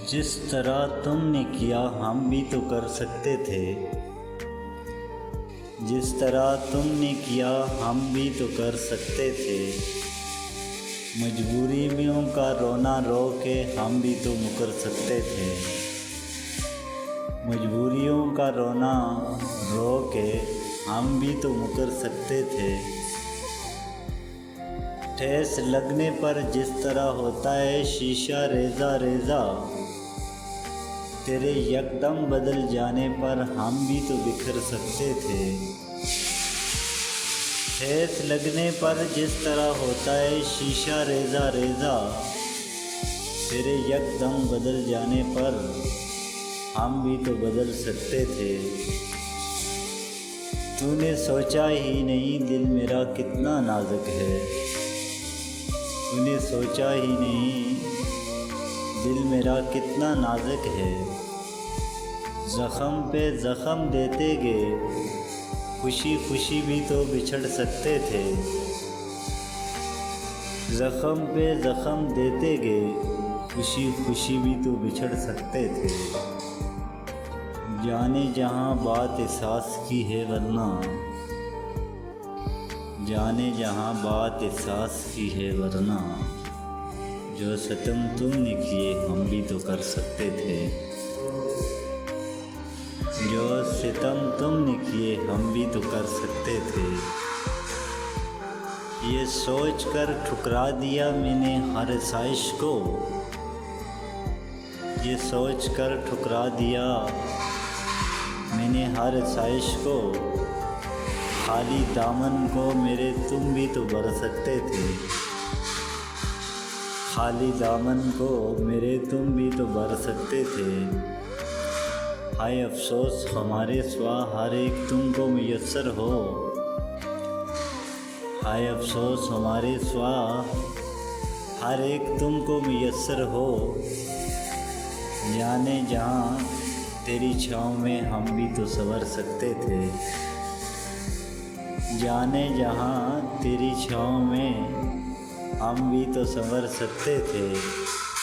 जिस तरह तुमने किया हम भी तो कर सकते थे। जिस तरह तुमने किया हम भी तो कर सकते थे। मजबूरियों का रोना रो के हम भी तो मुकर सकते थे। मजबूरियों का रोना रो के हम भी तो मुकर सकते थे। ठेस लगने पर जिस तरह होता है शीशा रेजा रेजा, तेरे यकदम बदल जाने पर हम भी तो बिखर सकते थे। ठेस लगने पर जिस तरह होता है शीशा रेजा रेजा, तेरे यकदम बदल जाने पर हम भी तो बदल सकते थे। तूने सोचा ही नहीं दिल मेरा कितना नाजुक है। तूने सोचा ही नहीं दिल मेरा कितना नाजुक है। ज़ख़म पे ज़ख़म देते गए खुशी खुशी भी तो बिछड़ सकते थे। ज़ख़म पे ज़ख़म देते गए खुशी खुशी भी तो बिछड़ सकते थे। जाने जहाँ बात एहसास की है वरना, जाने जहाँ बात एहसास की है वरना, जो सितम तुमने किए हम भी तो कर सकते थे। जो सितम तुमने किए हम भी तो कर सकते थे। ये सोच कर ठुकरा दिया मैंने हर साइश को। ये सोच कर ठुकरा दिया मैंने हर साइश को। खाली दामन को मेरे तुम भी तो भर सकते थे। खाली दामन को मेरे तुम भी तो भर सकते थे। हाय अफसोस हमारे सिवा हर एक तुमको मुयस्सर हो। हाय अफसोस हमारे सिवा हर एक तुमको मुयस्सर हो। जाने जहाँ तेरी छाँव में हम भी तो संवर सकते थे। जाने जहाँ तेरी छाँव में हम भी तो संवर सकते थे।